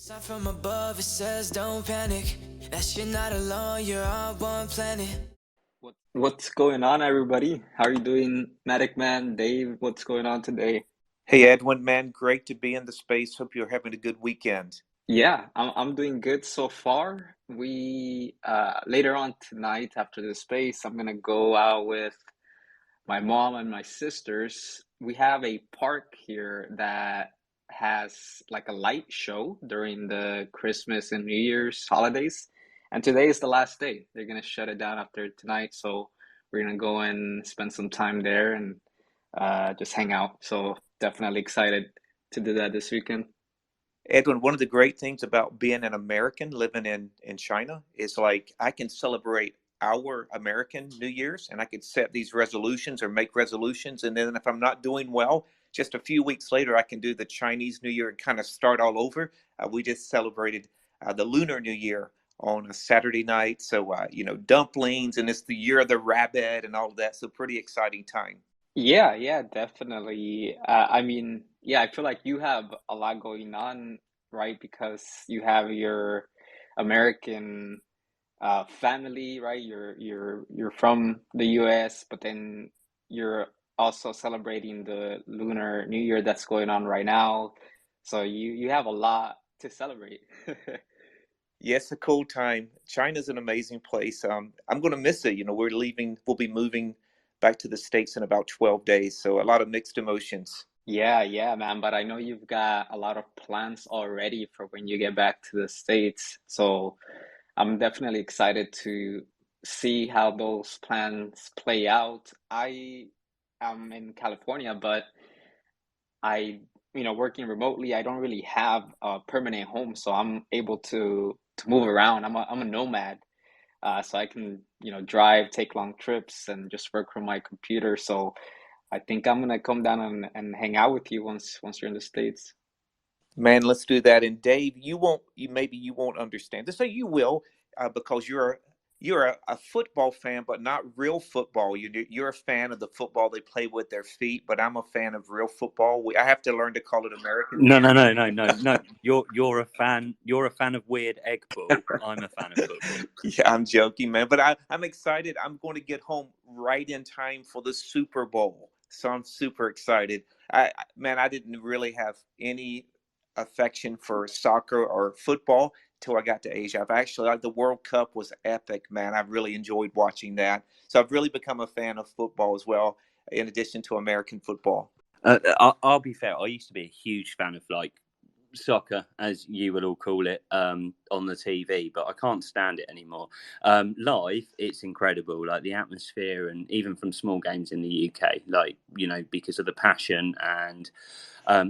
Sign from above, it says don't panic. That you're not alone, you're on one planet. What's going on, everybody? How are you doing, MATIC Man, Dave? What's going on today? Hey, Edwin, man, great to be in the space. Hope you're having a good weekend. Yeah, I'm doing good so far. We later on tonight after the space, I'm gonna go out with my mom and my sisters. We have a park here that has like a light show during the Christmas and New Year's holidays. And today is the last day. They're gonna shut it down after tonight, so we're gonna go and spend some time there and just hang out. So definitely excited to do that this weekend. Edwin, one of the great things about being an American living in China is like I can celebrate our American New Year's and I can set these resolutions or make resolutions. And then if I'm not doing well, just a few weeks later, I can do the Chinese New Year and kind of start all over. We just celebrated the Lunar New Year on a Saturday night. So, dumplings, and it's the year of the rabbit and all of that. So, pretty exciting time. Yeah, definitely. I mean, yeah, I feel like you have a lot going on, right? Because you have your American family, right? You're from the US, but then you're also celebrating the Lunar New Year that's going on right now. So you have a lot to celebrate. Yes, a cool time. China's an amazing place. I'm going to miss it. We'll be moving back to the States in about 12 days. So a lot of mixed emotions. Yeah, man. But I know you've got a lot of plans already for when you get back to the States. So I'm definitely excited to see how those plans play out. I am in California, but working remotely, I don't really have a permanent home, so I'm able to move around. I'm a nomad, so I can, drive, take long trips, and just work from my computer. So I think I'm gonna come down and hang out with you once you're in the States. Man, let's do that. And Dave, maybe you won't understand. Just say you will, because you're a football fan, but not real football. You're a fan of the football they play with their feet, but I'm a fan of real football. I have to learn to call it American. No. You're a fan. You're a fan of weird egg ball. I'm a fan of football. Yeah, I'm joking, man. But I'm excited. I'm going to get home right in time for the Super Bowl. So I'm super excited. Man, I didn't really have any affection for soccer or football till I got to Asia. I've actually, like, the World Cup was epic, man. I've really enjoyed watching that. So I've really become a fan of football as well, in addition to American football. I'll be fair. I used to be a huge fan of like soccer, as you would all call it, on the TV, but I can't stand it anymore. Live, it's incredible, like the atmosphere, and even from small games in the UK, like, because of the passion and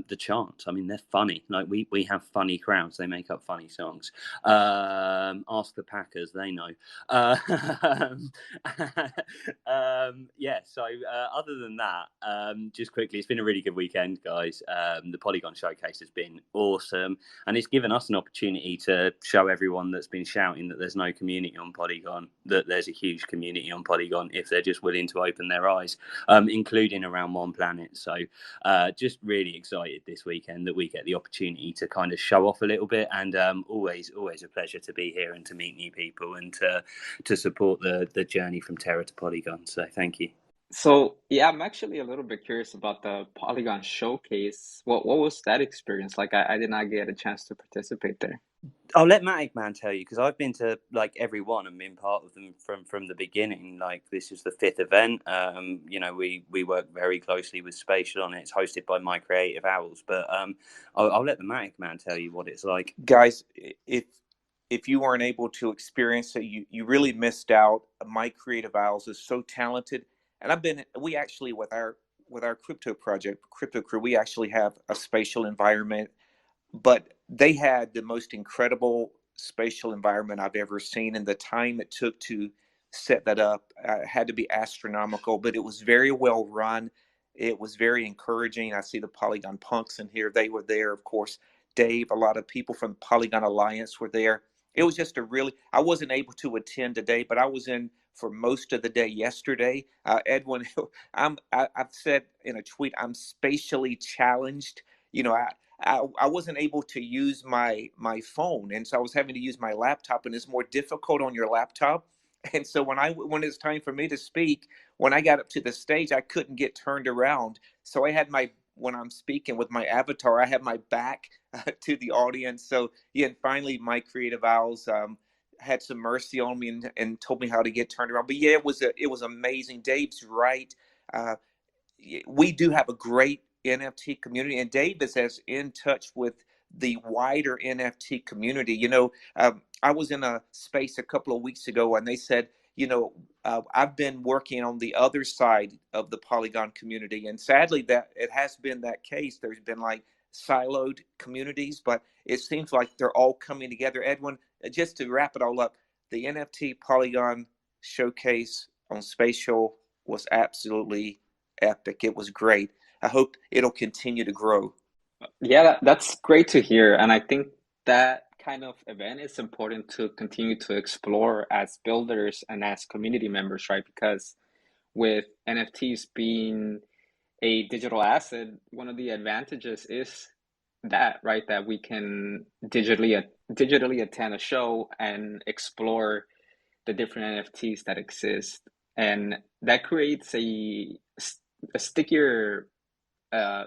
the chants. I mean, they're funny. Like we have funny crowds. They make up funny songs. Ask the Packers, they know. Yeah. So other than that, just quickly, it's been a really good weekend, guys. The Polygon Showcase has been awesome, and it's given us an opportunity to show everyone that's been shouting that there's no community on Polygon that there's a huge community on Polygon if they're just willing to open their eyes, including around OnePlanet. So just really excited this weekend that we get the opportunity to kind of show off a little bit, and always a pleasure to be here and to meet new people and to support the journey from Terra to Polygon. So thank you. So yeah, I'm actually a little bit curious about the Polygon Showcase. What was that experience like? I did not get a chance to participate there. I'll let MATIC Man tell you, because I've been to like every one and been part of them from the beginning. Like, this is the 5th event. We work very closely with Spatial on it. It's hosted by My Creative Owls. But I'll let the MATIC Man tell you what it's like. Guys, if you weren't able to experience it, you really missed out. My Creative Owls is so talented, and we actually, with our crypto project, Crypto Crew, we actually have a spatial environment, but they had the most incredible spatial environment I've ever seen, and the time it took to set that up had to be astronomical, but it was very well run. It was very encouraging. I see the Polygon punks in here. They were there, of course. Dave, a lot of people from Polygon Alliance were there. It was just I wasn't able to attend today, but I was in for most of the day yesterday. Edwin, I've said in a tweet, I'm spatially challenged. I wasn't able to use my phone, and so I was having to use my laptop, and it's more difficult on your laptop. And so when it's time for me to speak, when I got up to the stage, I couldn't get turned around. So I had when I'm speaking with my avatar, I have my back to the audience. So yeah, and finally my creative owls had some mercy on me and told me how to get turned around. But yeah, it was amazing. Dave's right. Uh, we do have a great NFT community, and Dave is as in touch with the wider NFT community. I was in a space a couple of weeks ago, and they said, I've been working on the other side of the Polygon community, and sadly, that it has been that case. There's been like siloed communities, but it seems like they're all coming together. Edwin, just to wrap it all up, the NFT Polygon showcase on Spatial was absolutely epic. It was great. I hope it'll continue to grow. Yeah, that's great to hear. And I think that kind of event is important to continue to explore as builders and as community members, right? Because with NFTs being a digital asset, one of the advantages is that, right? That we can digitally attend a show and explore the different NFTs that exist. And that creates a stickier uh,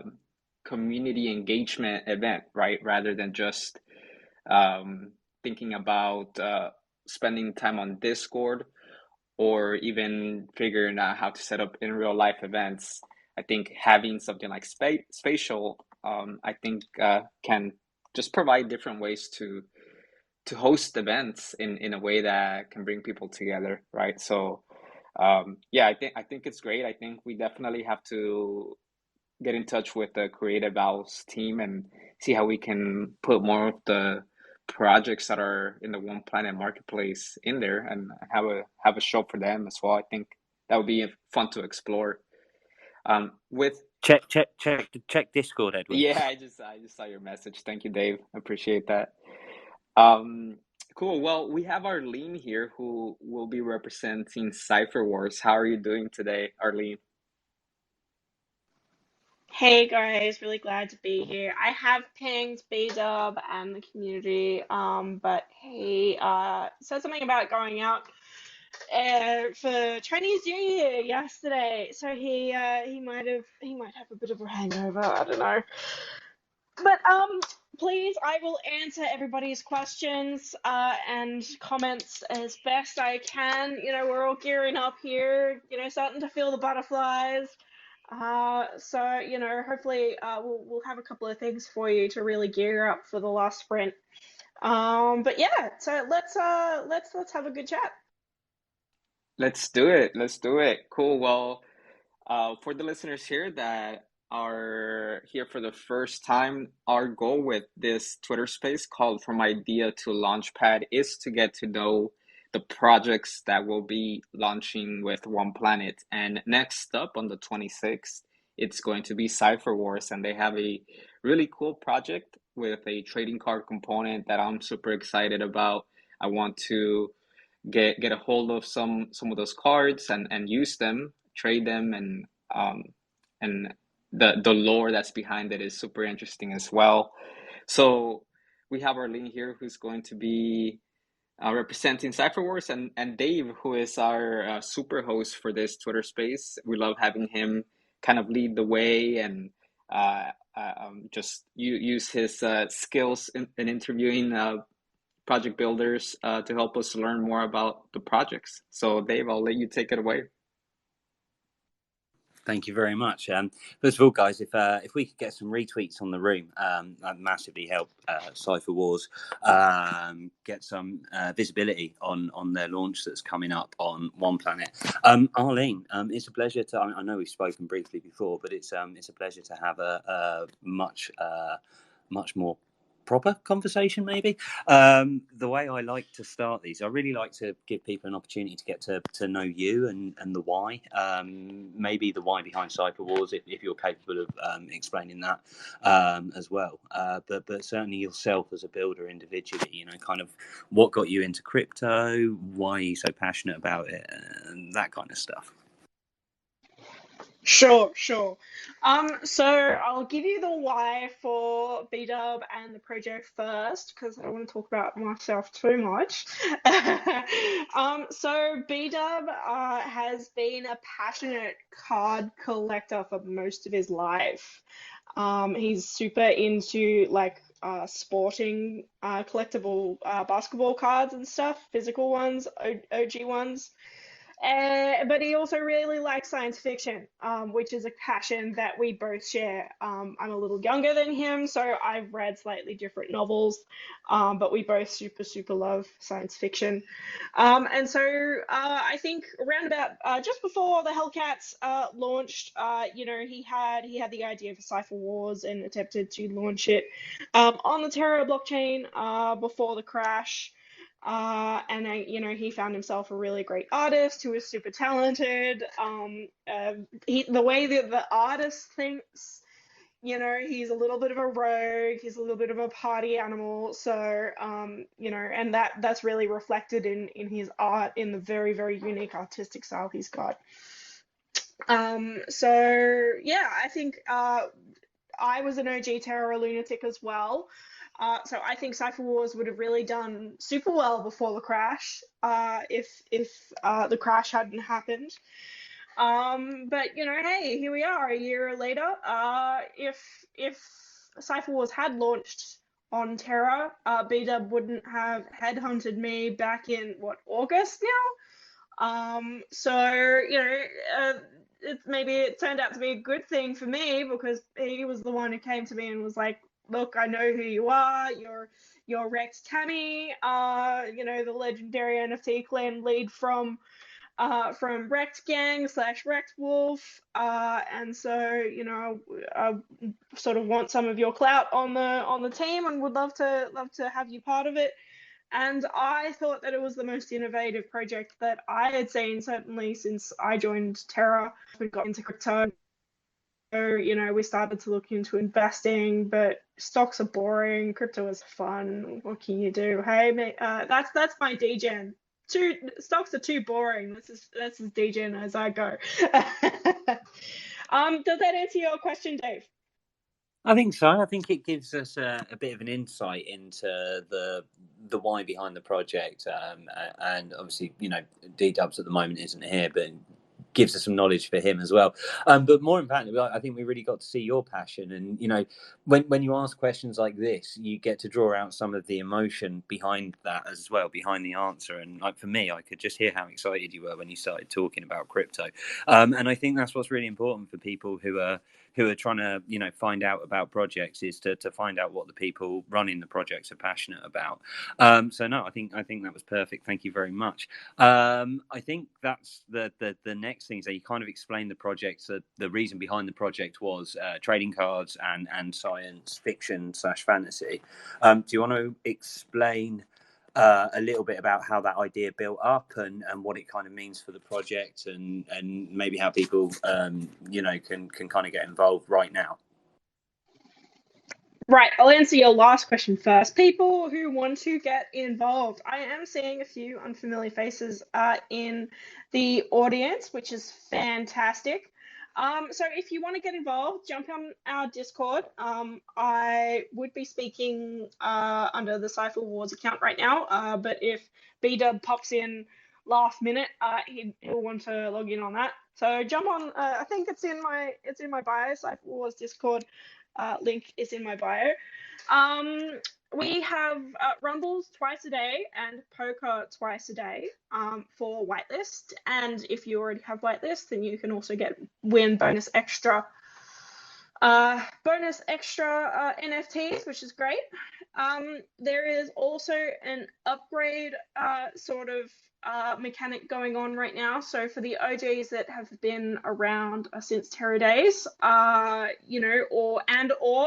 community engagement event, right? Rather than just thinking about spending time on Discord or even figuring out how to set up in real life events. I think having something like spatial, I think can just provide different ways to host events in a way that can bring people together, right? So yeah, I think it's great. I think we definitely have to get in touch with the Creative Owls team and see how we can put more of the projects that are in the OnePlanet marketplace in there and have a show for them as well. I think that would be fun to explore. With Check Discord, Edwin. Yeah, I just saw your message. Thank you, Dave. I appreciate that. Cool. Well, we have Arlene here who will be representing Sifer Wars. How are you doing today, Arlene? Hey guys, really glad to be here. I have pinged B-Dub and the community, but he said something about going out for Chinese New Year yesterday, so he might have a bit of a hangover. I don't know, but please, I will answer everybody's questions and comments as best I can. We're all gearing up here. Starting to feel the butterflies. So hopefully we'll have a couple of things for you to really gear up for the last sprint. But yeah, so let's have a good chat. Let's do it. Let's do it. Cool. Well, for the listeners here that are here for the first time, our goal with this Twitter space called From Idea to Launchpad is to get to know the projects that will be launching with OnePlanet. And next up on the 26th, it's going to be Sifer Wars, and they have a really cool project with a trading card component that I'm super excited about. I want to get a hold of some of those cards and use them, trade them, and the lore that's behind it is super interesting as well. So we have Arlene here who's going to be representing Cypher Wars, and Dave, who is our super host for this Twitter space. We love having him kind of lead the way and just use his skills in interviewing project builders to help us learn more about the projects. So Dave, I'll let you take it away. Thank you very much. First of all, guys, if we could get some retweets on the room, that'd massively help Sifer Wars get some visibility on their launch that's coming up on OnePlanet. Arlene, it's a pleasure to. I know we've spoken briefly before, but it's a pleasure to have a much more proper conversation, maybe. The way I like to start these, I really like to give people an opportunity to get to know you and the why, maybe the why behind Sifer Wars, if you're capable of explaining that as well, but certainly yourself as a builder individually, kind of what got you into crypto, why are you so passionate about it, and that kind of stuff. Sure, sure. So I'll give you the why for B-Dub and the project first, because I don't want to talk about myself too much. So B-Dub has been a passionate card collector for most of his life. He's super into like sporting collectible basketball cards and stuff, physical ones, OG ones. But he also really likes science fiction, which is a passion that we both share. I'm a little younger than him, so I've read slightly different novels, but we both super, super love science fiction. And so I think around about just before the Hellcats launched, he had the idea for Sifer Wars and attempted to launch it on the Terra blockchain before the crash. He found himself a really great artist who was super talented. The way that the artist thinks, he's a little bit of a rogue, he's a little bit of a party animal. So, and that's really reflected in his art, in the very, very unique artistic style he's got. So yeah, I think I was an OG Terra lunatic as well. So I think Sifer Wars would have really done super well before the crash, if the crash hadn't happened. But hey, here we are a year later. If Sifer Wars had launched on Terra, B-Dub wouldn't have headhunted me back in August now. So maybe it turned out to be a good thing for me, because he was the one who came to me and was like, look, I know who you are. You're Rex Tammy, the legendary NFT clan lead from Rex Gang / Rex Wolf. And so, I sort of want some of your clout on the team, and would love to have you part of it. And I thought that it was the most innovative project that I had seen, certainly since I joined Terra. We got into crypto. So, we started to look into investing, but stocks are boring. Crypto is fun. What can you do? Hey, mate, that's my degen. Stocks are too boring. That's as degen as I go. Does that answer your question, Dave? I think so. I think it gives us a bit of an insight into the why behind the project, and obviously, D-Dubs at the moment isn't here, but gives us some knowledge for him as well. But more importantly, I think we really got to see your passion. And when you ask questions like this, you get to draw out some of the emotion behind that as well, behind the answer. And like for me, I could just hear how excited you were when you started talking about crypto. And I think that's what's really important for people who are trying to find out about projects, is to find out what the people running the projects are passionate about. So no, I think that was perfect. Thank you very much. I think that's the next thing is that you kind of explained the project. So the reason behind the project was trading cards and science fiction / fantasy. Do you want to explain a little bit about how that idea built up, and what it kind of means for the project, and maybe how people can kind of get involved right now? Right, I'll answer your last question first. People who want to get involved. I am seeing a few unfamiliar faces in the audience, which is fantastic. So if you want to get involved, jump on our Discord. I would be speaking under the Sifer Wars account right now, but if B-Dub pops in last minute, he'll want to log in on that. So jump on. I think it's in my bio. Sifer Wars Discord. Link is in my bio. We have Rumbles twice a day and Poker twice a day for whitelist. And if you already have whitelist, then you can also win bonus extra NFTs, which is great. There is also an upgrade sort of mechanic going on right now. So for the OGs that have been around since Terra days, or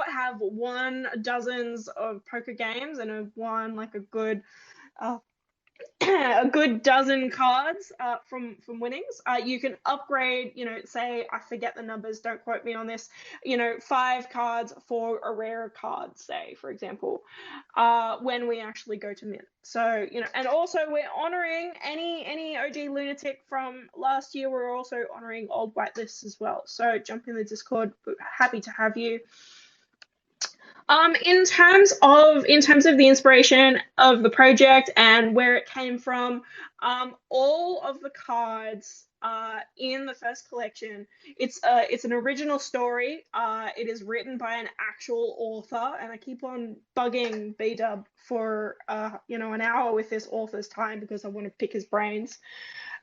have won dozens of poker games and have won like a good a good dozen cards from winnings. You can upgrade, say, I forget the numbers, don't quote me on this, 5 cards for a rarer card, say, for example, when we actually go to mint. So, and also we're honoring any OG lunatic from last year. We're also honoring old whitelists as well. So jump in the Discord. We're happy to have you. In terms of the inspiration of the project and where it came from, all of the cards in the first collection, it's an original story. It is written by an actual author, and I keep on bugging B-Dub for an hour with this author's time because I want to pick his brains.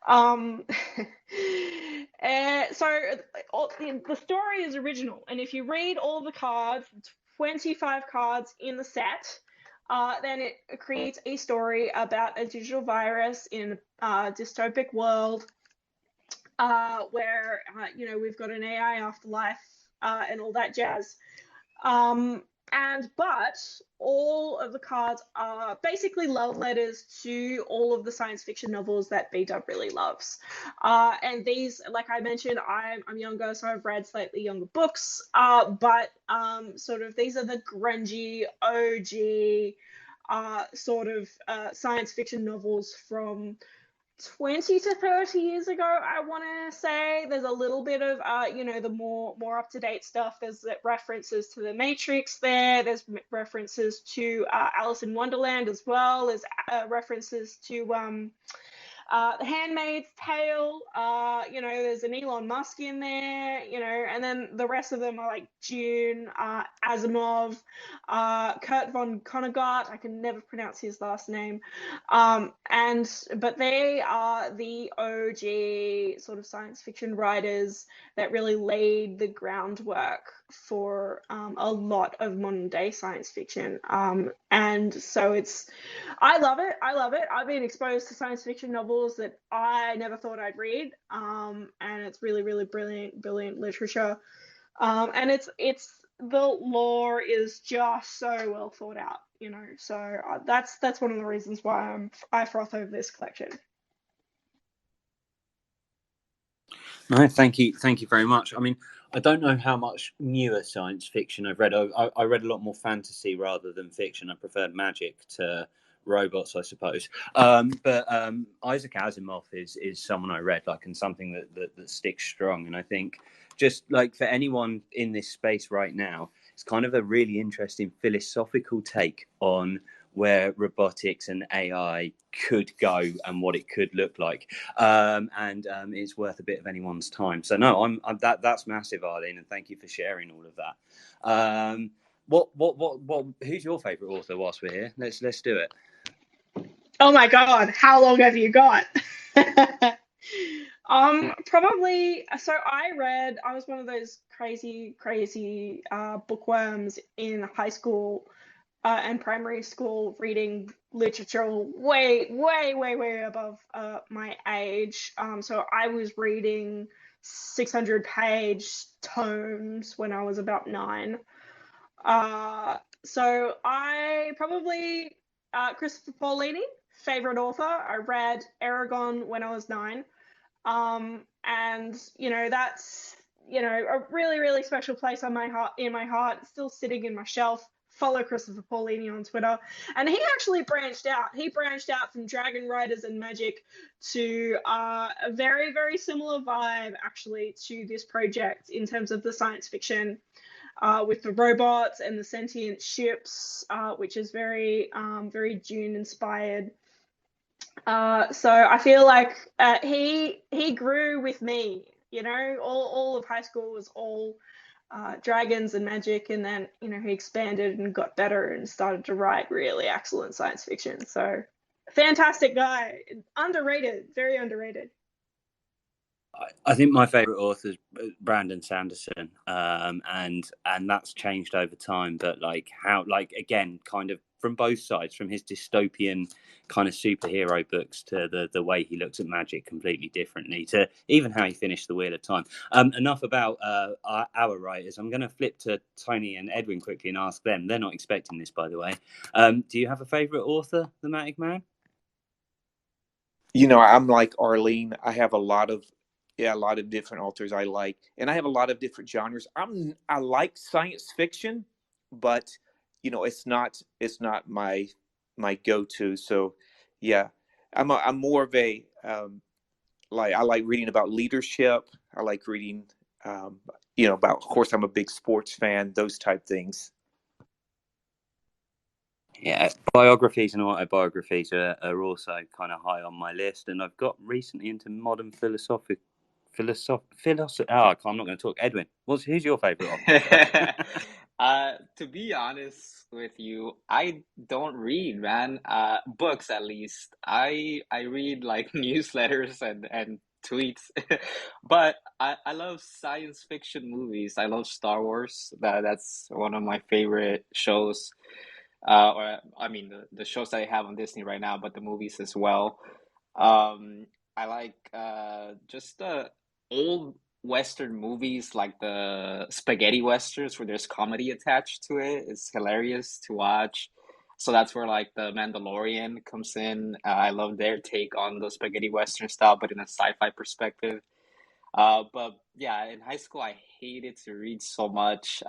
So the story is original, and if you read all the cards, 25 cards in the set, then it creates a story about a digital virus in a dystopic world where we've got an AI afterlife and all that jazz. But all of the cards are basically love letters to all of the science fiction novels that B-Dub really loves. And these, like I mentioned, I'm younger, so I've read slightly younger books, but sort of these are the grungy, OG sort of science fiction novels from 20 to 30 years ago, I want to say. There's a little bit of the more up-to-date stuff. There's references to the Matrix there's references to Alice in Wonderland as well. There's references to The Handmaid's Tale. There's an Elon Musk in there, and then the rest of them are like Dune, Asimov, Kurt von Vonnegut. I can never pronounce his last name. But they are the OG sort of science fiction writers that really laid the groundwork for a lot of modern day science fiction. And so I love it. I've been exposed to science fiction novels that I never thought I'd read. And it's really, really brilliant literature. And it's the lore is just so well thought out, so that's one of the reasons why I froth over this collection. No, thank you very much. I mean, I don't know how much newer science fiction I've read. I read a lot more fantasy rather than fiction. I preferred magic to robots, I suppose. But Isaac Asimov is someone I read, and something that sticks strong. And I think just for anyone in this space right now, it's kind of a really interesting philosophical take on where robotics and AI could go and what it could look like, and it's worth a bit of anyone's time. So no, that's massive, Arlene, and thank you for sharing all of that. What? Who's your favourite author? Whilst we're here, let's do it. Oh my God, how long have you got? Probably. So I was one of those crazy bookworms in high school and primary school, reading literature way above my age. So I was reading 600-page tomes when I was about 9. So I probably Christopher Paolini, favorite author. I read Aragon when I was 9. And that's a really special place in my heart. It's still sitting in my shelf. Follow Christopher Paolini on Twitter, and he actually branched out from Dragon Riders and Magic to a very similar vibe actually to this project in terms of the science fiction with the robots and the sentient ships, which is very Dune inspired. So I feel like he grew with me. All of high school was all dragons and magic, and then he expanded and got better and started to write really excellent science fiction. So fantastic guy, underrated, very underrated. I think my favorite author is Brandon Sanderson, and that's changed over time. But again, kind of from both sides, from his dystopian kind of superhero books to the way he looks at magic completely differently, to even how he finished The Wheel of Time. Enough about our writers. I'm going to flip to Tony and Edwin quickly and ask them. They're not expecting this, by the way. Do you have a favorite author, the MATIC Man? I'm like Arlene. I have a lot of different authors I like, and I have a lot of different genres. I like science fiction, but it's not my go-to. So, yeah, I'm more of a like I like reading about leadership. I like reading, about. Of course, I'm a big sports fan. Those type things. Yeah, biographies and autobiographies are also kind of high on my list, and I've got recently into modern philosophy. Oh, I'm not going to talk. Edwin, who's your favourite author? To be honest with you, I don't read, man. Books at least. I read like newsletters and tweets. But I love science fiction movies. I love Star Wars. That's one of my favorite shows. Or I mean the shows that I have on Disney right now, but the movies as well. I like just the old Western movies, like the spaghetti westerns where there's comedy attached to it. It's hilarious to watch. So that's where like the Mandalorian comes in. I love their take on the spaghetti western style, but in a sci-fi perspective. But yeah, in high school I hated to read so much.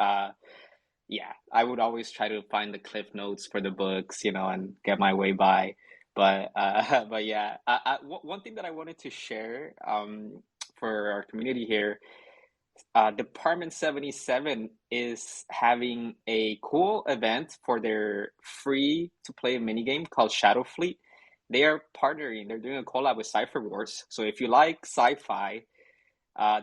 Yeah, I would always try to find the cliff notes for the books, and get my way by. But but yeah, one thing that I wanted to share for our community here, Department 77 is having a cool event for their free to play minigame called Shadow Fleet. They are partnering, they're doing a collab with Sifer Wars. So if you like sci-fi,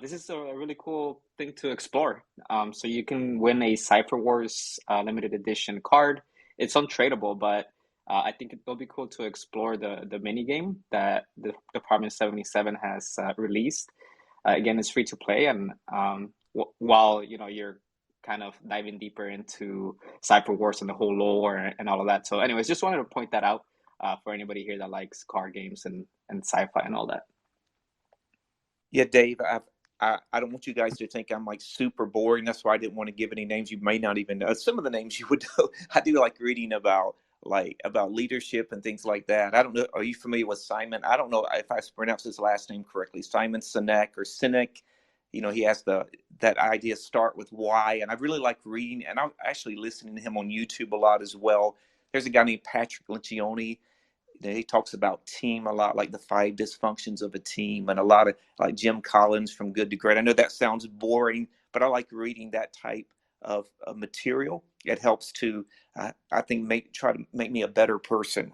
this is a really cool thing to explore. So you can win a Sifer Wars limited edition card. It's untradeable, but I think it'll be cool to explore the mini game that the Department 77 has released. Again, it's free to play, and while you're kind of diving deeper into Sifer Wars and the whole lore and all of that. So, anyways, just wanted to point that out for anybody here that likes card games and sci-fi and all that. Yeah, Dave, I don't want you guys to think I'm like super boring. That's why I didn't want to give any names. You may not even know some of the names you would know. I do like reading about leadership and things like that. I don't know. Are you familiar with Simon? I don't know if I pronounced his last name correctly. Simon Sinek or Sinek. He has that idea start with why, and I really like reading, and I'm actually listening to him on YouTube a lot as well. There's a guy named Patrick Lencioni. He talks about team a lot, like the 5 dysfunctions of a team, and a lot of like Jim Collins from Good to Great. I know that sounds boring, but I like reading that type of material. It helps to, I think, try to make me a better person.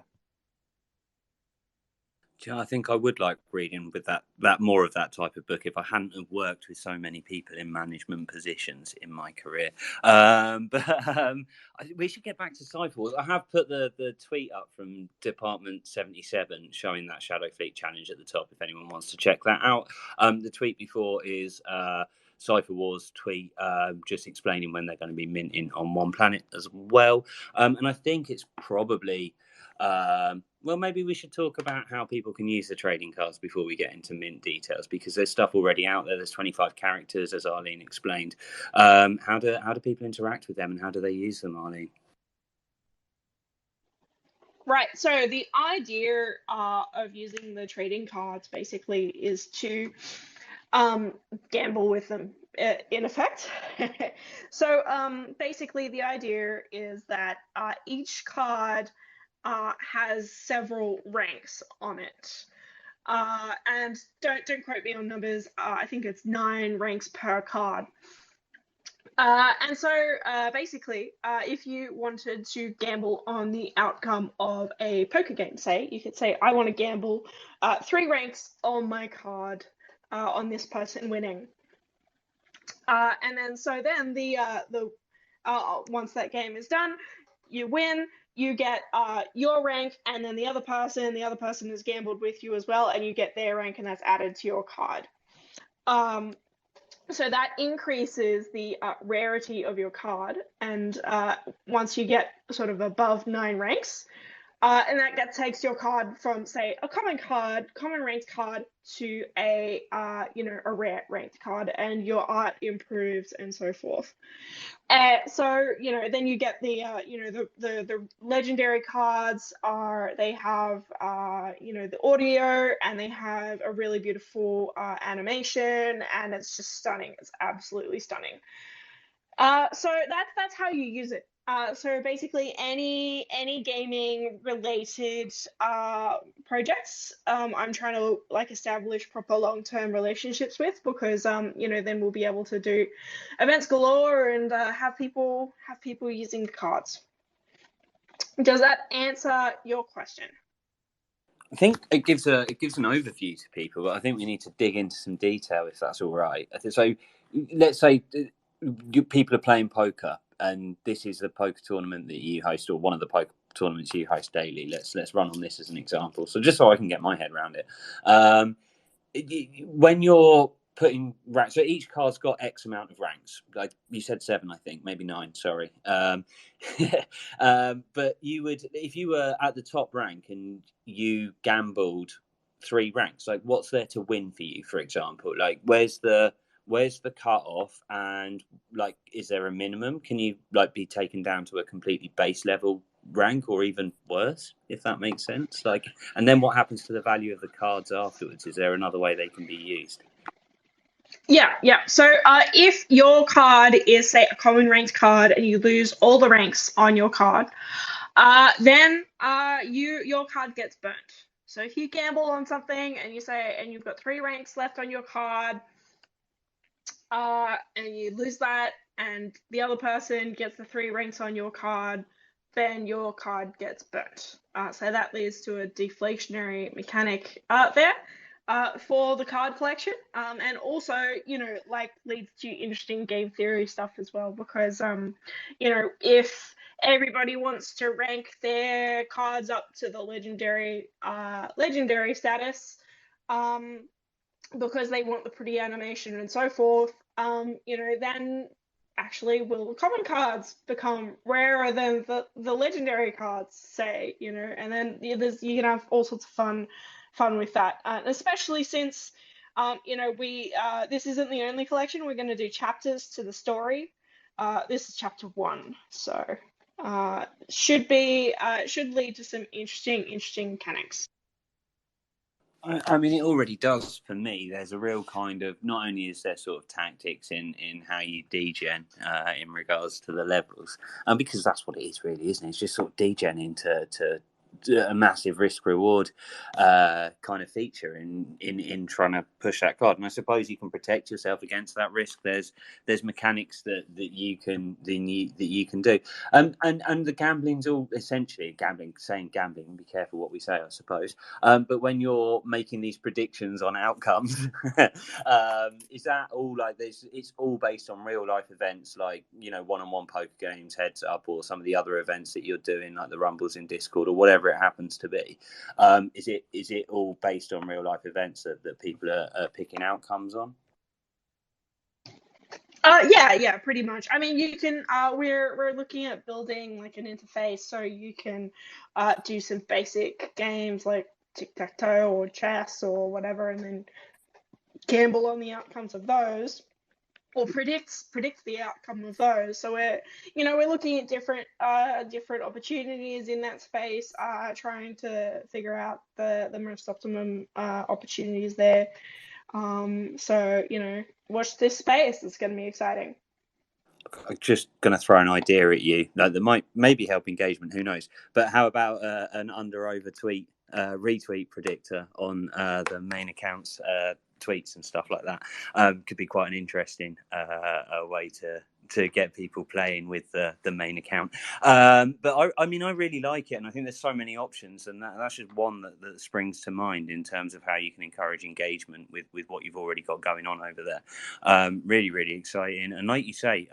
Yeah, I think I would like reading with that more of that type of book if I hadn't have worked with so many people in management positions in my career. We should get back to Sifer Wars. I have put the tweet up from Department 77 showing that Shadow Fleet challenge at the top if anyone wants to check that out. The tweet before is Sifer Wars tweet just explaining when they're going to be minting on OnePlanet as well. And I think it's probably... well, maybe we should talk about how people can use the trading cards before we get into mint details, because there's stuff already out there. There's 25 characters, as Arlene explained. How do people interact with them, and how do they use them, Arlene? Right. So the idea of using the trading cards basically is to gamble with them, in effect. So basically, the idea is that each card has several ranks on it. And don't quote me on numbers. I think it's 9 ranks per card. And so basically, if you wanted to gamble on the outcome of a poker game, say, you could say, I want to gamble 3 ranks on my card on this person winning. And then the once that game is done, you win, you get your rank, and then the other person has gambled with you as well, and you get their rank, and that's added to your card. So that increases the rarity of your card, and once you get sort of above 9 ranks, And that takes your card from, say, a common ranked card, to a a rare ranked card, and your art improves and so forth. So then you get the the legendary cards they have the audio, and they have a really beautiful animation, and it's just stunning. It's absolutely stunning. So that's how you use it. So basically, any gaming related projects, I'm trying to establish proper long-term relationships with, because then we'll be able to do events galore, and have people using the cards. Does that answer your question? I think it gives an overview to people, but I think we need to dig into some detail, if that's all right. So let's say people are playing poker, and this is the poker tournament that you host, or one of the poker tournaments you host daily. Let's run on this as an example, so just so I can get my head around it. When you're putting ranks, so each card's got X amount of ranks. Like you said, 7, I think, maybe 9. Sorry, but you would, if you were at the top rank and you gambled 3 ranks, like what's there to win for you? For example, like where's the cut off, and like is there a minimum? Can you be taken down to a completely base level rank, or even worse, if that makes sense? And then what happens to the value of the cards afterwards? Is there another way they can be used? Yeah. So if your card is, say, a common ranked card, and you lose all the ranks on your card, then your card gets burnt. So if you gamble on something, and you've got 3 ranks left on your card, and you lose that, and the other person gets the 3 ranks on your card, then your card gets burnt. So that leads to a deflationary mechanic there for the card collection, and also leads to interesting game theory stuff as well, because if everybody wants to rank their cards up to the legendary status, because they want the pretty animation and so forth, then actually will common cards become rarer than the legendary cards, say, and then you can have all sorts of fun with that, especially since this isn't the only collection. We're going to do chapters to the story. This is chapter 1, so should lead to some interesting mechanics. I mean, it already does for me. There's a real kind of, not only is there sort of tactics in how you degen in regards to the levels, because that's what it is really, isn't it? It's just sort of degening to a massive risk reward kind of feature in trying to push that card. And I suppose you can protect yourself against that risk. There's mechanics that you can do. And the gambling's all essentially gambling. Saying gambling, be careful what we say, I suppose. But when you're making these predictions on outcomes, is that all like this? It's all based on real life events, like one-on-one poker games, heads up, or some of the other events that you're doing, like the rumbles in Discord or whatever it happens to be. Is it all based on real life events that people are picking outcomes on? Yeah, pretty much. I mean, you can. We're looking at building like an interface, so you can do some basic games like tic-tac-toe or chess or whatever, and then gamble on the outcomes of those, or predict the outcome of those. So we're looking at different opportunities in that space, trying to figure out the most optimum opportunities there. So watch this space. It's going to be exciting. I'm just going to throw an idea at you that might maybe help engagement. Who knows? But how about an under/over tweet retweet predictor on the main accounts tweets and stuff like that? Could be quite an interesting way to get people playing with the main account. But I mean, I really like it, and I think there's so many options, and that's just one that springs to mind in terms of how you can encourage engagement with what you've already got going on over there. Really, really exciting. And like you say,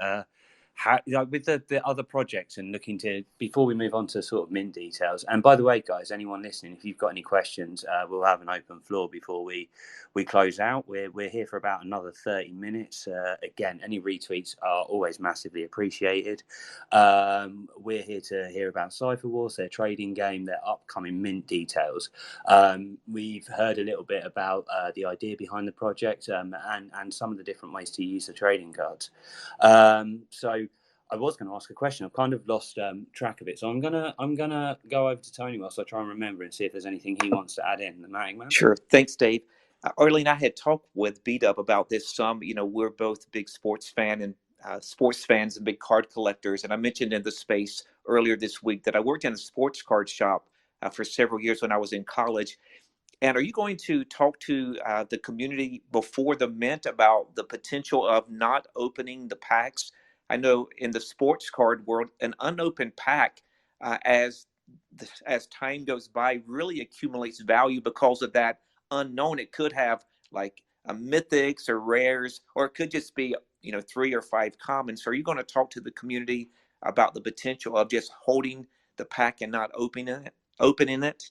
how, like, with the other projects and looking to, before we move on to sort of mint details. And by the way, guys, anyone listening, if you've got any questions, we'll have an open floor before we close out. We're here for about another 30 minutes. Again, any retweets are always massively appreciated. We're here to hear about Sifer Wars, their trading game, their upcoming mint details. We've heard a little bit about the idea behind the project, and some of the different ways to use the trading cards. So I was going to ask a question. I've kind of lost track of it. So I'm gonna go over to Tony whilst I try and remember and see if there's anything he wants to add in. The MATIC Man. Sure. Thanks, Dave. Arlene, I had talked with B-Dub about this some. We're both big sports fans and big card collectors. And I mentioned in the space earlier this week that I worked in a sports card shop for several years when I was in college. And are you going to talk to the community before the mint about the potential of not opening the packs? I know in the sports card world, an unopened pack, as time goes by, really accumulates value because of that unknown. It could have like mythics or rares, or it could just be 3 or 5 commons. So are you going to talk to the community about the potential of just holding the pack and not opening it?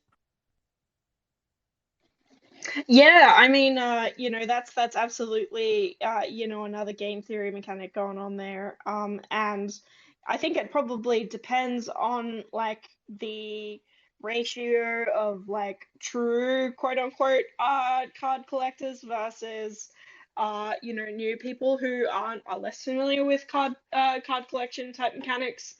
Yeah, I mean, that's absolutely, another game theory mechanic going on there. And I think it probably depends on like the ratio of like true quote unquote card collectors versus new people who are less familiar with card collection type mechanics.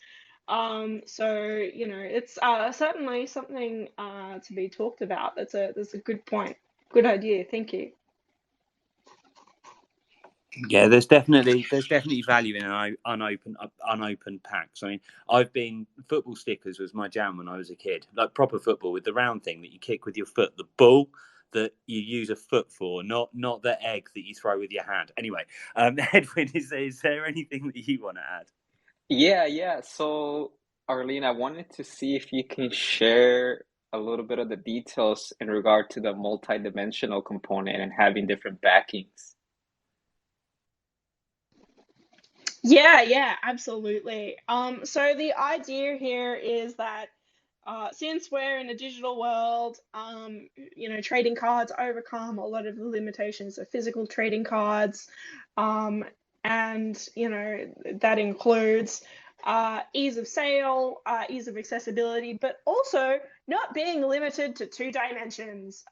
So it's certainly something to be talked about. That's a good point. Good idea. Thank you. Yeah, there's definitely value in an unopened packs. I mean, football stickers was my jam when I was a kid, like proper football with the round thing that you kick with your foot, the ball that you use a foot for, not the egg that you throw with your hand. Anyway, Edwin, is there anything that you want to add? Yeah. So, Arlene, I wanted to see if you can share a little bit of the details in regard to the multi-dimensional component and having different backings. Yeah, absolutely. So the idea here is that since we're in a digital world, trading cards overcome a lot of the limitations of physical trading cards. And that includes ease of sale, ease of accessibility, but also not being limited to 2 dimensions.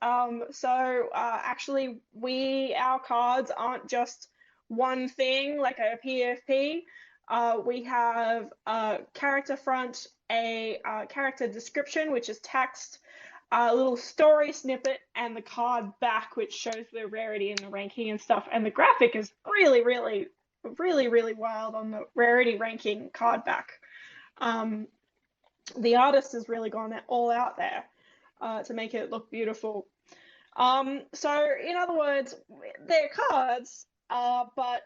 So actually, our cards aren't just one thing like a PFP. We have a character front, a character description, which is text, a little story snippet, and the card back, which shows the rarity and the ranking and stuff. And the graphic is really, really, really, really wild on the rarity ranking card back. The artist has really gone all out there to make it look beautiful. So in other words, they're cards, but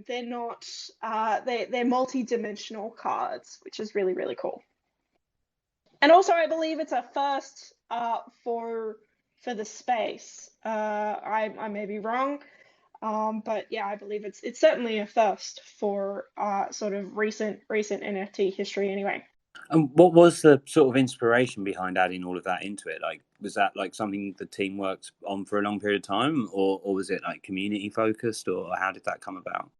they're not. They're multi-dimensional cards, which is really, really cool. And also, I believe it's a first for the space. I may be wrong, but yeah, I believe it's certainly a first for sort of recent NFT history anyway. And what was the sort of inspiration behind adding all of that into it? Like, was that like something the team worked on for a long period of time, or was it like community focused, or how did that come about?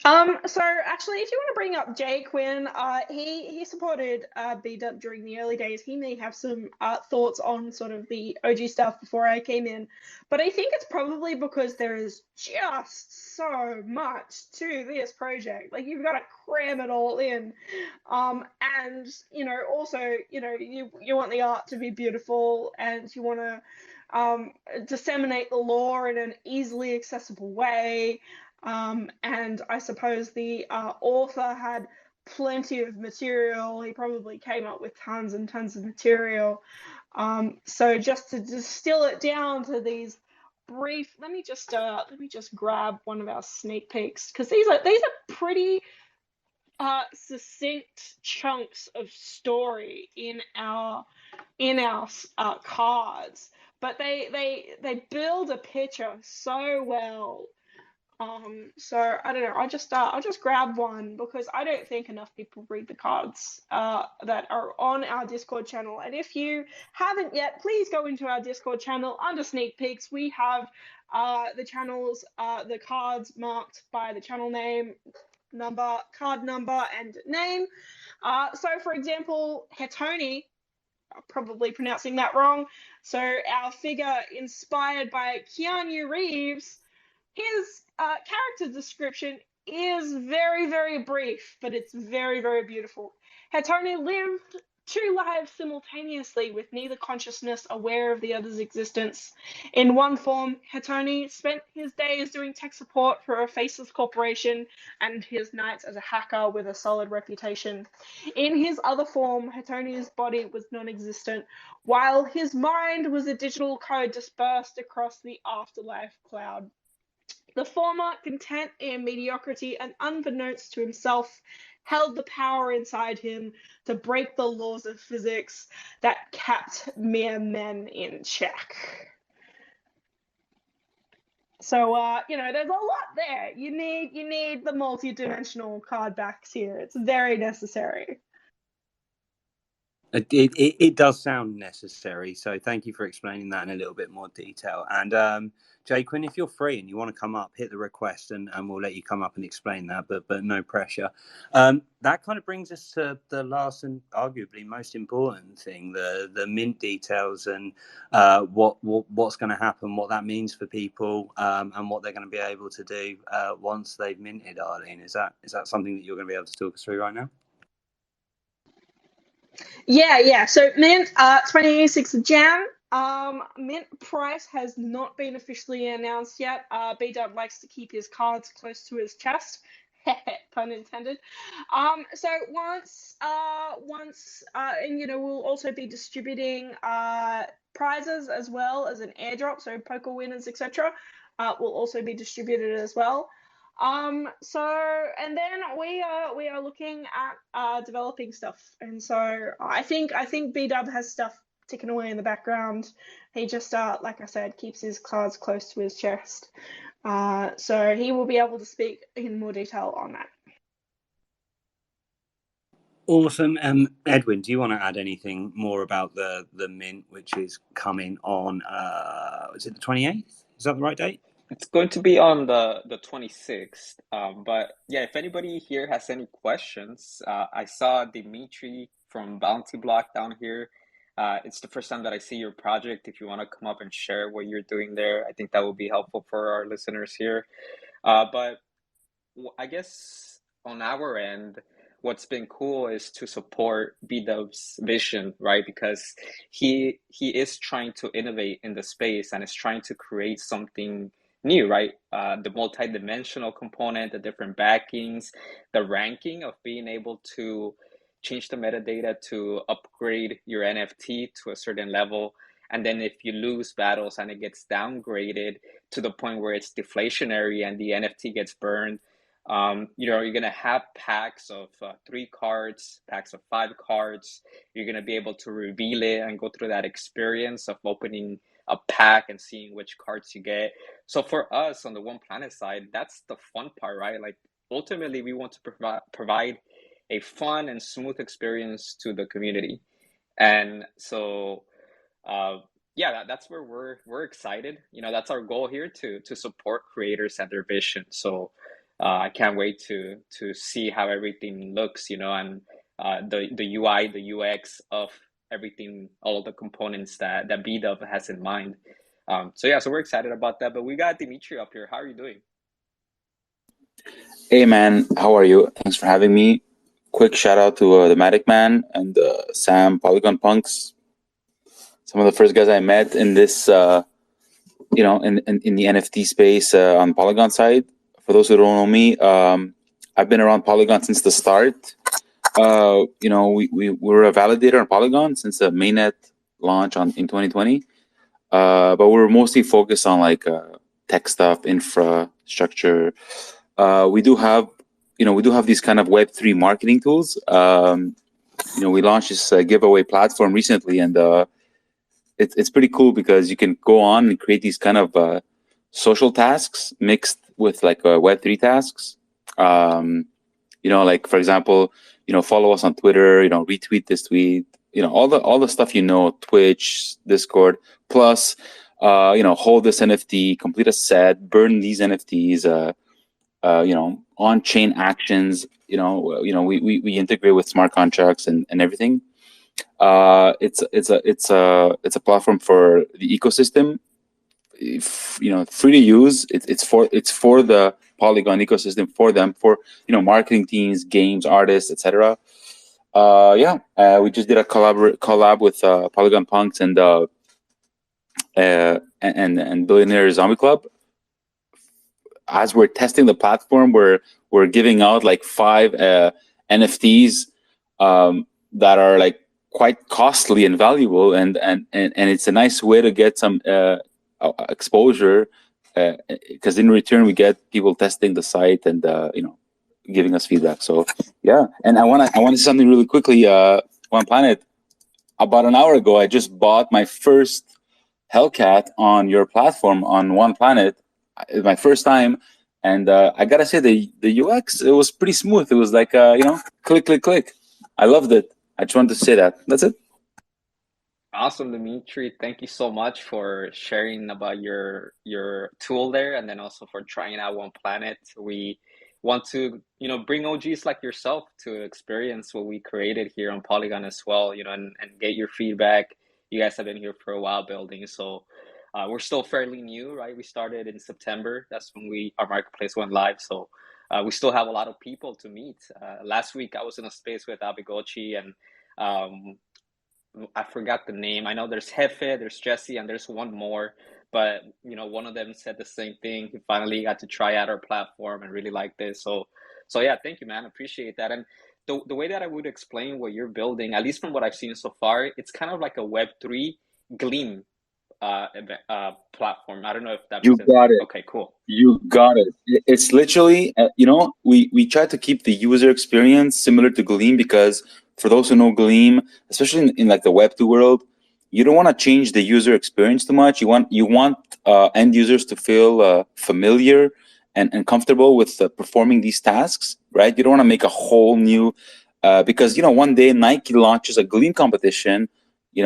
So actually, if you want to bring up Jay Quinn, he supported B-Dub during the early days. He may have some thoughts on sort of the OG stuff before I came in, but I think it's probably because there is just so much to this project. Like, you've got to cram it all in, and also you want the art to be beautiful, and you want to disseminate the lore in an easily accessible way. And I suppose the author had plenty of material. He probably came up with tons and tons of material. So just to distill it down to these brief, let me just grab one of our sneak peeks, because these are pretty succinct chunks of story in our cards, but they build a picture so well So I don't know. I'll just grab one because I don't think enough people read the cards that are on our Discord channel. And if you haven't yet, please go into our Discord channel. Under sneak peeks, we have the channels, the cards marked by the channel name, number, card number, and name. So for example, Hetoni, I'm probably pronouncing that wrong. So our figure inspired by Keanu Reeves, his character description is very, very brief, but it's very, very beautiful. Hetoni lived two lives simultaneously with neither consciousness aware of the other's existence. In one form, Hetoni spent his days doing tech support for a faceless corporation and his nights as a hacker with a solid reputation. In his other form, Hetoni's body was non-existent, while his mind was a digital code dispersed across the afterlife cloud. The former, content in mediocrity and unbeknownst to himself, held the power inside him to break the laws of physics that kept mere men in check. So, there's a lot there. You need the multi-dimensional card backs here. It's very necessary. It does sound necessary, so thank you for explaining that in a little bit more detail. And Jay Quinn, if you're free and you want to come up, hit the request and we'll let you come up and explain that, but no pressure. That kind of brings us to the last and arguably most important thing, the mint details and what's going to happen, what that means for people, and what they're going to be able to do once they've minted, Arlene. Is that something that you're going to be able to talk us through right now? Yeah. So mint, 26th of Jan. Mint price has not been officially announced yet. B-Dub likes to keep his cards close to his chest. Pun intended. So once, and we'll also be distributing prizes as well as an airdrop. So poker winners, etc. Will also be distributed as well. And then we are looking at developing stuff, and so I think B-Dub has stuff ticking away in the background. He just like I said, keeps his cards close to his chest, so he will be able to speak in more detail on that. Awesome. Edwin, do you want to add anything more about the mint, which is coming on is it the 28th? Is that the right date? It's going to be on the 26th. But yeah, if anybody here has any questions, I saw Dimitri from Bounty Block down here. It's the first time that I see your project. If you want to come up and share what you're doing there, I think that will be helpful for our listeners here. But I guess on our end, what's been cool is to support B-Dub's vision, right? Because he is trying to innovate in the space and is trying to create something new, right? The multi-dimensional component, the different backings, the ranking of being able to change the metadata to upgrade your NFT to a certain level. And then if you lose battles and it gets downgraded to the point where it's deflationary and the NFT gets burned, you're going to have packs of 3 cards, packs of 5 cards. You're going to be able to reveal it and go through that experience of opening a pack and seeing which cards you get. So for us on the OnePlanet side, that's the fun part, right? Like ultimately we want to provide a fun and smooth experience to the community. And so that's where we're excited. That's our goal here, to support creators and their vision. So I can't wait to see how everything looks, and the UI, the UX of everything, all of the components that B-Dub has in mind. So we're excited about that. But we got Dimitri up here. How are you doing? Hey man, how are you? Thanks for having me. Quick shout out to the MATIC Man and Sam, Polygon Punks. Some of the first guys I met in this, in the NFT space on Polygon side. For those who don't know me, I've been around Polygon since the start. We were a validator on Polygon since the mainnet launch in 2020. But we're mostly focused on like tech stuff, infrastructure. We do have these kind of Web3 marketing tools. We launched this giveaway platform recently, and it's pretty cool because you can go on and create these kind of social tasks mixed with like Web3 tasks. Like for example, follow us on Twitter, retweet this tweet, all the stuff, Twitch, Discord, plus hold this NFT, complete a set, burn these NFTs, on-chain actions, we integrate with smart contracts and everything. It's a platform for the ecosystem, free to use. It's for the Polygon ecosystem, for them, for marketing teams, games, artists, etc. We just did a collab with Polygon Punks and Billionaire Zombie Club. As we're testing the platform, we're giving out like 5 NFTs that are like quite costly and valuable, and it's a nice way to get some exposure, because in return we get people testing the site and giving us feedback. So yeah, and I want to say something really quickly. OnePlanet, about an hour ago, I just bought my first Hellcat on your platform on OnePlanet. It's my first time, and I gotta say the UX, it was pretty smooth. It was like click click click. I loved it. I just wanted to say that. That's it. Awesome, Dimitri. Thank you so much for sharing about your tool there, and then also for trying out OnePlanet. We want to bring OGs like yourself to experience what we created here on Polygon as well, and get your feedback. You guys have been here for a while building, so we're still fairly new, right? We started in September. That's when our marketplace went live. So we still have a lot of people to meet. Last week I was in a space with Abigochi and I forgot the name. I know there's Jefe, there's Jesse, and there's one more. But one of them said the same thing. He finally got to try out our platform and really liked this. So yeah, thank you, man. Appreciate that. And the way that I would explain what you're building, at least from what I've seen so far, it's kind of like a Web3 Gleam platform. I don't know if that You makes sense. got it. Okay, cool. You got it. It's literally, we try to keep the user experience similar to Gleam, because for those who know Gleam, especially in like the Web2 world, you don't want to change the user experience too much. You want end users to feel familiar and comfortable with performing these tasks, right? You don't want to make a whole new, because one day Nike launches a Gleam competition. Big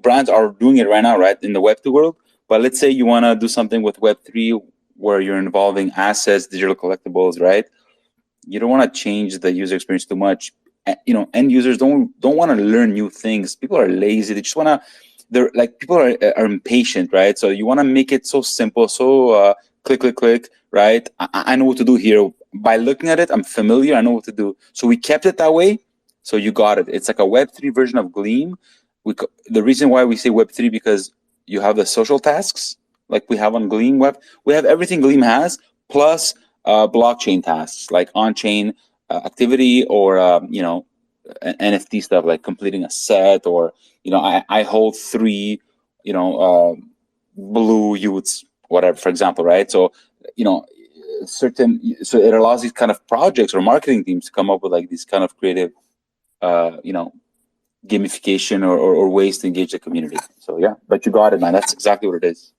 brands are doing it right now, right, in the Web2 world. But let's say you want to do something with Web3 where you're involving assets, digital collectibles, right? You don't want to change the user experience too much. End users don't want to learn new things. People are lazy. They just want to. People are impatient, right? So you want to make it so simple, so click, click, click, right? I know what to do here. By looking at it, I'm familiar. I know what to do. So we kept it that way. So you got it. It's like a Web3 version of Gleam. The reason why we say Web3, because you have the social tasks like we have on Gleam Web. We have everything Gleam has, plus blockchain tasks like on-chain activity, or NFT stuff like completing a set, or I hold 3 blue youths, whatever, for example, right? So so it allows these kind of projects or marketing teams to come up with like these kind of creative gamification or ways to engage the community. So yeah, but you got it, man. That's exactly what it is.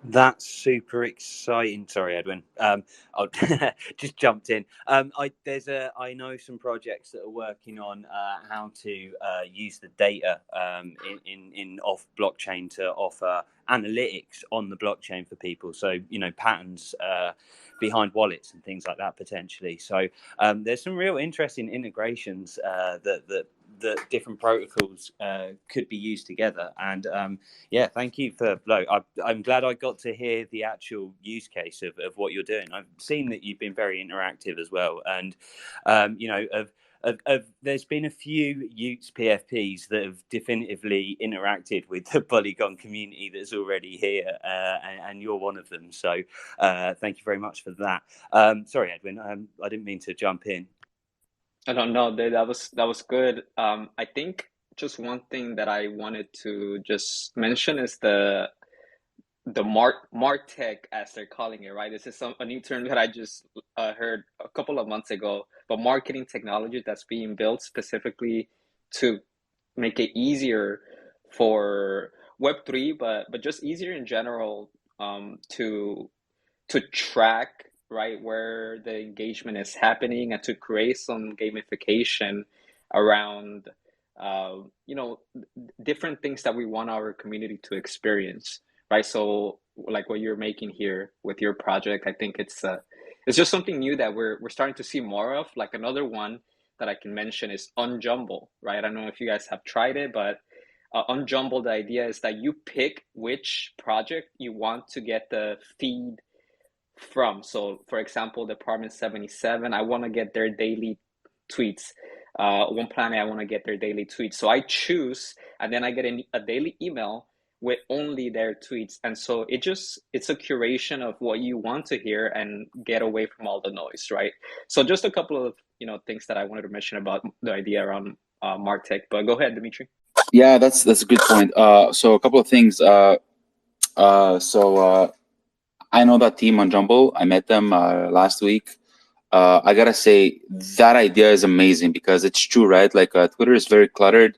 That's super exciting. Sorry, Edwin. I'll just jumped in. I know some projects that are working on how to use the data in off blockchain to offer analytics on the blockchain for people. So patterns behind wallets and things like that potentially. So there's some real interesting integrations that different protocols could be used together. And thank you for I'm glad I got to hear the actual use case of what you're doing. I've seen that you've been very interactive as well, and there's been a few Utes PFPs that have definitively interacted with the Polygon community that's already here, and you're one of them. So thank you very much for that. Sorry, Edwin, I didn't mean to jump in. I don't know. That was good. I think just one thing that I wanted to just mention is the MarTech, as they're calling it, right? This is a new term that I just heard a couple of months ago. But marketing technology that's being built specifically to make it easier for Web3, but just easier in general to track, right, where the engagement is happening, and to create some gamification around you know, different things that we want our community to experience, right? So like what you're making here with your project, I think it's just something new that we're starting to see more of. Like another one that I can mention is Unjumble, right? I don't know if you guys have tried it, but Unjumble, the idea is that you pick which project you want to get the feed from. So, for example, Department 77, I want to get their daily tweets. OnePlanet, I want to get their daily tweets. So I choose, and then I get a daily email with only their tweets. And so it's a curation of what you want to hear and get away from all the noise, right? So just a couple of, things that I wanted to mention about the idea around MarTech. But go ahead, Dimitri. Yeah, that's a good point. So a couple of things. I know that team on Jumble. I met them last week. I gotta say that idea is amazing because it's true, right? Like Twitter is very cluttered.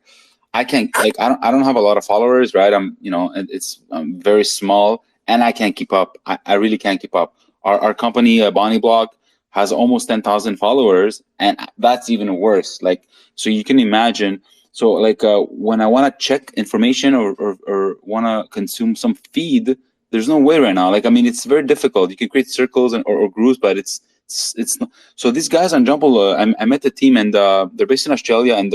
I can't I don't have a lot of followers, right? I'm very small and I can't keep up. I really can't keep up. Our company, Bonnie Blog, has almost 10,000 followers, and that's even worse. Like, so you can imagine. So like when I want to check information or want to consume some feed, there's no way right now. Like, I mean, it's very difficult. You can create circles or groups, but it's not. So these guys on Jumble, I met the team, and they're based in Australia, and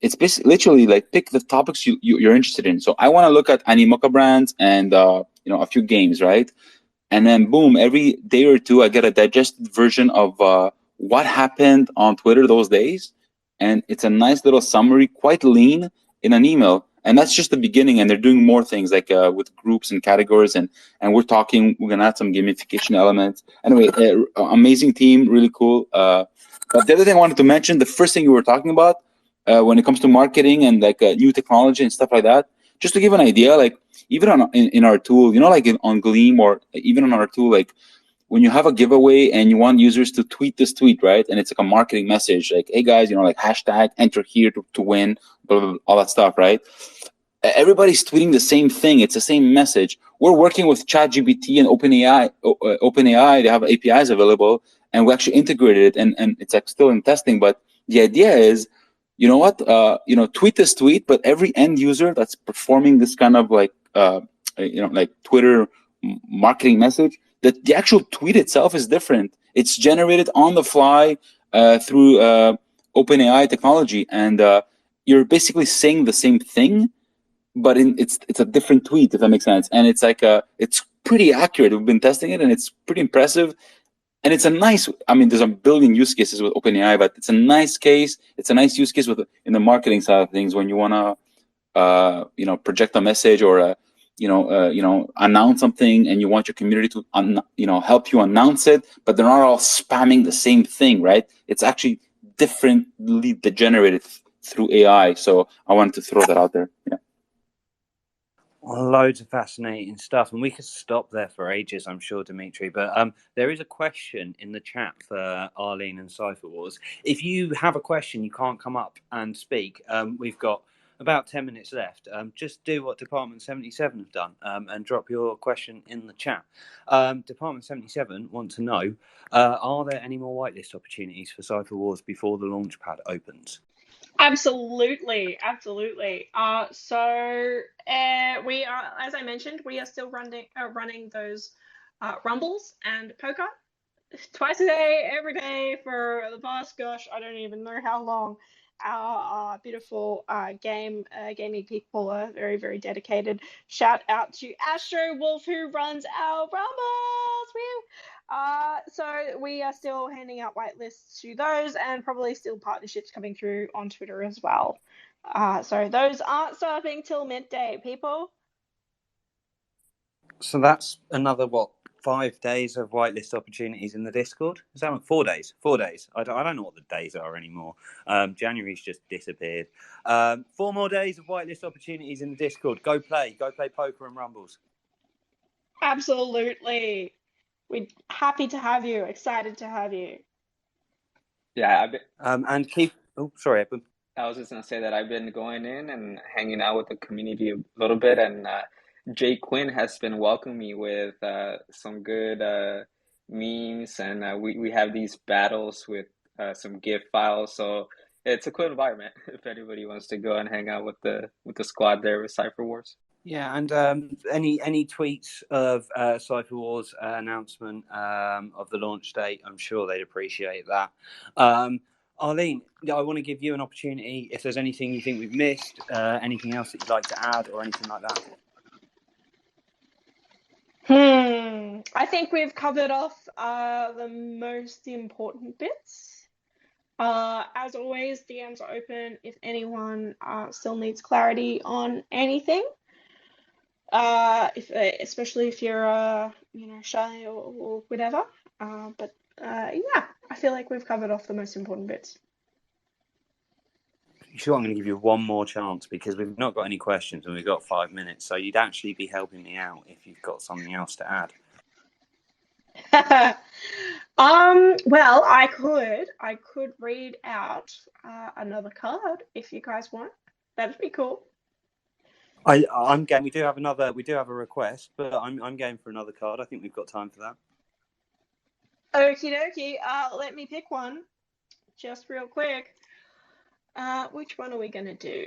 it's basically literally like pick the topics you're interested in. So I want to look at Animoca brands and a few games, right? And then boom, every day or two I get a digested version of what happened on Twitter those days, and it's a nice little summary, quite lean, in an email. And that's just the beginning, and they're doing more things like with groups and categories, and we're gonna add some gamification elements. Anyway, amazing team, really cool. But the other thing I wanted to mention, the first thing you were talking about, when it comes to marketing and like new technology and stuff like that, just to give an idea, like even in our tool, like on Gleam or even on our tool, like when you have a giveaway and you want users to tweet this tweet, right? And it's like a marketing message, like, hey guys, like hashtag enter here to win, blah, blah, blah, all that stuff, right? Everybody's tweeting the same thing. It's the same message. We're working with ChatGPT and OpenAI. OpenAI, they have APIs available, and we actually integrated it, and it's like still in testing. But the idea is, you know what? Tweet this tweet, but every end user that's performing this kind of like, like Twitter marketing message, that the actual tweet itself is different. It's generated on the fly through OpenAI technology, and you're basically saying the same thing, but it's a different tweet, if that makes sense. And it's like it's pretty accurate. We've been testing it, and it's pretty impressive. And it's a nice, there's a billion use cases with OpenAI, but it's a nice case. It's a nice use case in the marketing side of things when you want to, project a message or, announce something, and you want your community to, help you announce it, but they're not all spamming the same thing, right? It's actually differently generated through AI. So I wanted to throw that out there. Yeah. Loads of fascinating stuff, and we could stop there for ages, I'm sure, Dimitri. But there is a question in the chat for Arlene and Sifer Wars. If you have a question, you can't come up and speak. We've got about 10 minutes left. Just do what Department 77 have done and drop your question in the chat. Department 77 want to know, are there any more whitelist opportunities for Sifer Wars before the Launchpad opens? Absolutely. So we are, as I mentioned, we are still running those rumbles and poker twice a day, every day for the past, gosh, I don't even know how long. Our beautiful gaming people are very, very dedicated. Shout out to Astro Wolf, who runs our rumbles. So we are still handing out whitelists to those, and probably still partnerships coming through on Twitter as well. So those aren't starting till midday, people. So that's another 5 days of whitelist opportunities in the Discord? Is that 4 days? 4 days. I don't know what the days are anymore. January's just disappeared. 4 more days of whitelist opportunities in the Discord. Go play poker and rumbles. Absolutely. We're happy to have you. Excited to have you. Yeah, and keep. Oh, sorry, Edwin. I was just gonna say that I've been going in and hanging out with the community a little bit, and Jay Quinn has been welcoming me with some good memes, and we have these battles with some GIF files. So it's a cool environment if anybody wants to go and hang out with the squad there with Sifer Wars. Yeah, and any tweets of Sifer Wars announcement of the launch date, I'm sure they'd appreciate that. Arlene, I want to give you an opportunity. If there's anything you think we've missed, anything else that you'd like to add, or anything like that. I think we've covered off the most important bits. As always, DMs are open if anyone still needs clarity on anything. Especially if you're shy or whatever. But yeah, I feel like we've covered off the most important bits. Sure, I'm going to give you one more chance because we've not got any questions and we've got 5 minutes. So you'd actually be helping me out if you've got something else to add. Well, I could read out another card if you guys want. That'd be cool. I'm game. We do have a request, but I'm game for another card. I think we've got time for that. Okie dokie. Let me pick one, just real quick. Which one are we gonna do?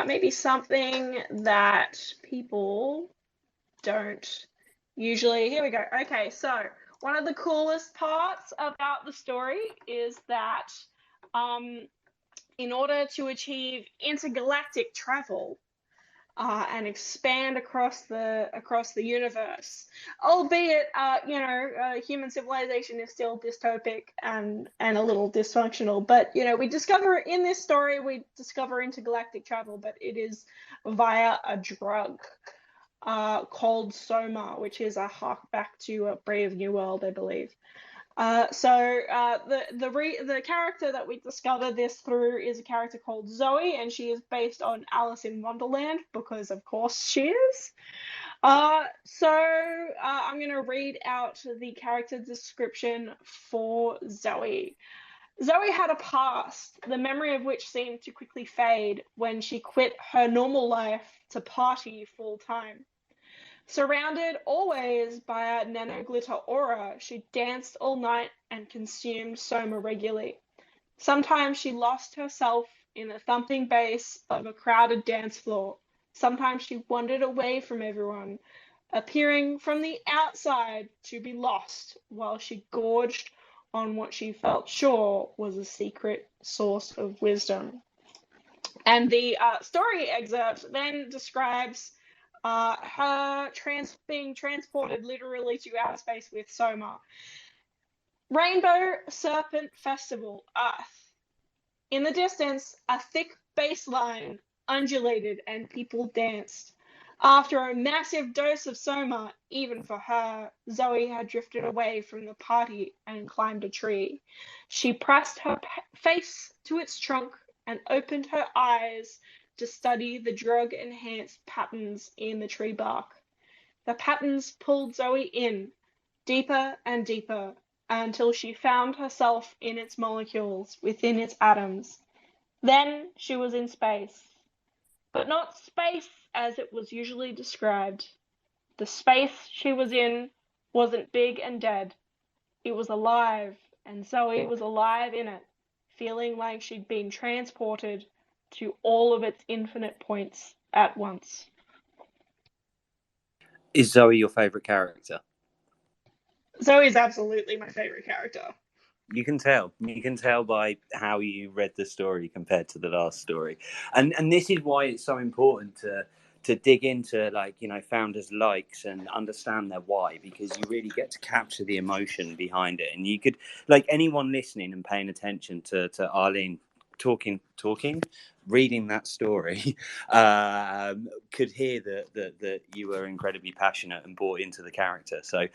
Maybe something that people don't usually. Here we go. Okay, so one of the coolest parts about the story is that in order to achieve intergalactic travel and expand across the universe, albeit human civilization is still dystopic and a little dysfunctional, but we discover in this story intergalactic travel, but it is via a drug called Soma, which is a hark back to a Brave New World, I believe. The character that we discover this through is a character called Zoe, and she is based on Alice in Wonderland because, of course, she is. I'm going to read out the character description for Zoe. Zoe had a past, the memory of which seemed to quickly fade when she quit her normal life to party full time. Surrounded always by a nanoglitter aura, she danced all night and consumed Soma regularly. Sometimes she lost herself in the thumping bass of a crowded dance floor. Sometimes she wandered away from everyone, appearing from the outside to be lost while she gorged on what she felt sure was a secret source of wisdom. And the story excerpt then describes her being transported literally to outer space with Soma. Rainbow Serpent Festival, Earth. In the distance, a thick bass line undulated and people danced. After a massive dose of Soma, even for her, Zoe had drifted away from the party and climbed a tree. She pressed her face to its trunk and opened her eyes to study the drug-enhanced patterns in the tree bark. The patterns pulled Zoe in, deeper and deeper, until she found herself in its molecules, within its atoms. Then she was in space. But not space as it was usually described. The space she was in wasn't big and dead. It was alive, and Zoe was alive in it, feeling like she'd been transported to all of its infinite points at once. Is Zoe your favourite character? Zoe is absolutely my favourite character. You can tell. You can tell by how you read the story compared to the last story. And this is why it's so important to dig into founders' likes and understand their why, because you really get to capture the emotion behind it. And you could, like, anyone listening and paying attention to Arlene talking, reading that story, could hear that you were incredibly passionate and bought into the character. So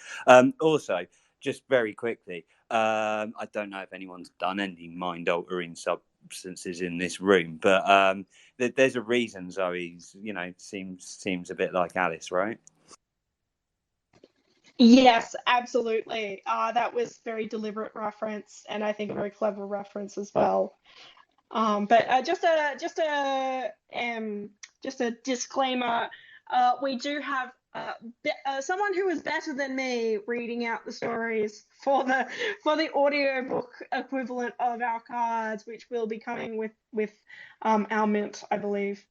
also, just very quickly, I don't know if anyone's done any mind-altering substances in this room, but there's a reason Zoe's, seems a bit like Alice, right? Yes, absolutely. That was very deliberate reference, and I think a very clever reference as well. But just a disclaimer. We do have someone who is better than me reading out the stories for the audiobook equivalent of our cards, which will be coming with our mint, I believe.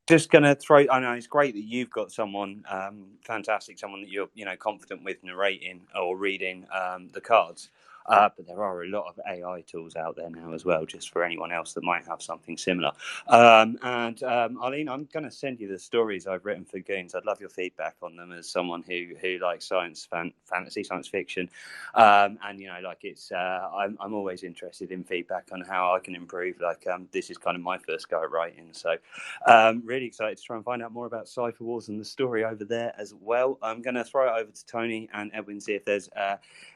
Just gonna throw. I know it's great that you've got someone fantastic, someone that you're confident with narrating or reading the cards. But there are a lot of AI tools out there now as well, just for anyone else that might have something similar. Arlene, I'm going to send you the stories I've written for Goons. I'd love your feedback on them as someone who likes fantasy, science fiction, and it's. I'm always interested in feedback on how I can improve. This is kind of my first go at writing, so really excited to try and find out more about Sifer Wars and the story over there as well. I'm going to throw it over to Tony and Edwin, see if there's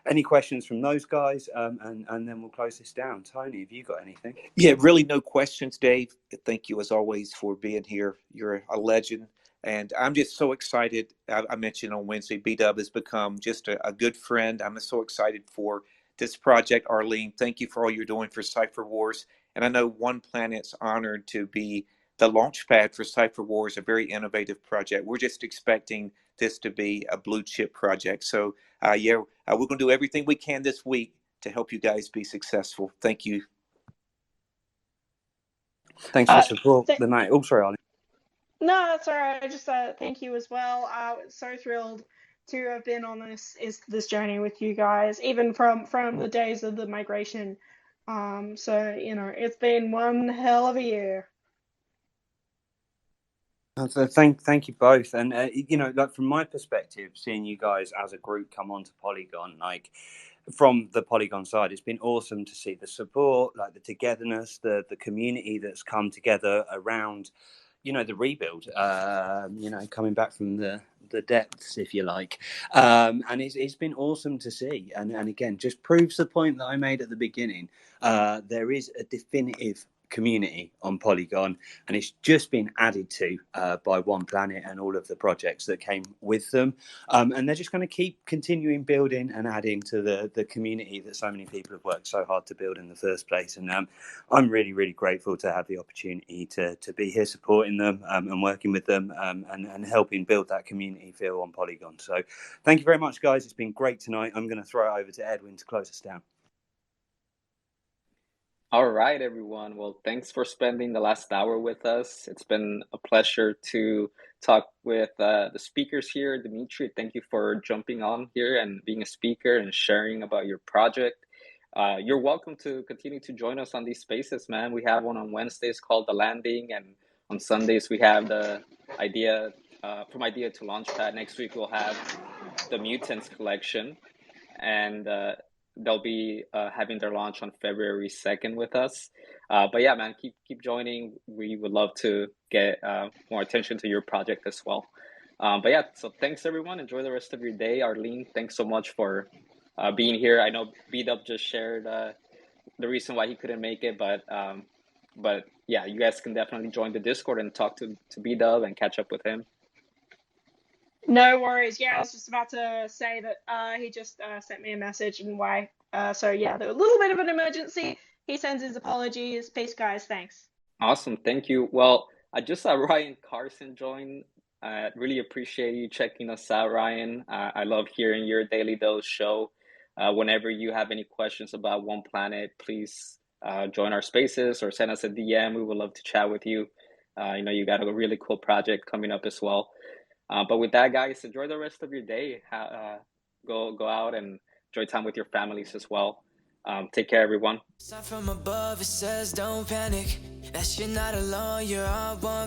any questions from those guys. And then we'll close this down. Tony, have you got anything? Yeah, really no questions, Dave. Thank you as always for being here. You're a legend. And I'm just so excited. I mentioned on Wednesday, B-Dub has become just a good friend. I'm so excited for this project. Arlene, thank you for all you're doing for Sifer Wars. And I know OnePlanet's honored to be the launchpad for Sifer Wars, a very innovative project. We're just expecting this to be a blue chip project. So we're going to do everything we can this week to help you guys be successful. Thank you. Thanks for the support, mate. Oh, sorry, Arlene. No, that's all right. I just thank you as well. So thrilled to have been on this journey with you guys, even from the days of the migration. So it's been one hell of a year. So thank you both. And from my perspective, seeing you guys as a group come onto Polygon, from the Polygon side, it's been awesome to see the support, the togetherness, the community that's come together around the rebuild, coming back from the depths, if you like. And it's been awesome to see. And again, just proves the point that I made at the beginning. There is a definitive community on Polygon, and it's just been added to by OnePlanet and all of the projects that came with them. And they're just going to keep continuing building and adding to the community that so many people have worked so hard to build in the first place. And I'm really, really grateful to have the opportunity to be here supporting them and working with them and helping build that community feel on Polygon. So thank you very much, guys. It's been great tonight. I'm going to throw it over to Edwin to close us down. All right, everyone. Well, thanks for spending the last hour with us. It's been a pleasure to talk with the speakers here. Dimitri, thank you for jumping on here and being a speaker and sharing about your project. You're welcome to continue to join us on these spaces, man. We have one on Wednesdays called The Landing, and on Sundays we have the idea From Idea to Launchpad. Next week we'll have the Mutants collection, and they'll be having their launch on February 2nd with us. But yeah, man, keep joining. We would love to get more attention to your project as well. But yeah, so thanks everyone. Enjoy the rest of your day. Arlene, thanks so much for being here. I know B-Dub just shared the reason why he couldn't make it, but yeah, you guys can definitely join the Discord and talk to B-Dub and catch up with him. No worries. Yeah, I was just about to say that he just sent me a message and why. So yeah, there was a little bit of an emergency. He sends his apologies. Peace, guys. Thanks. Awesome. Thank you. Well, I just saw Ryan Carson join. Really appreciate you checking us out, Ryan. I love hearing your Daily Dose show. Whenever you have any questions about OnePlanet, please join our spaces or send us a DM. We would love to chat with you. You got a really cool project coming up as well. But with that, guys, enjoy the rest of your day. Go out and enjoy time with your families as well. Take care, everyone. From above, it says don't panic. That you're not alone, you're on one.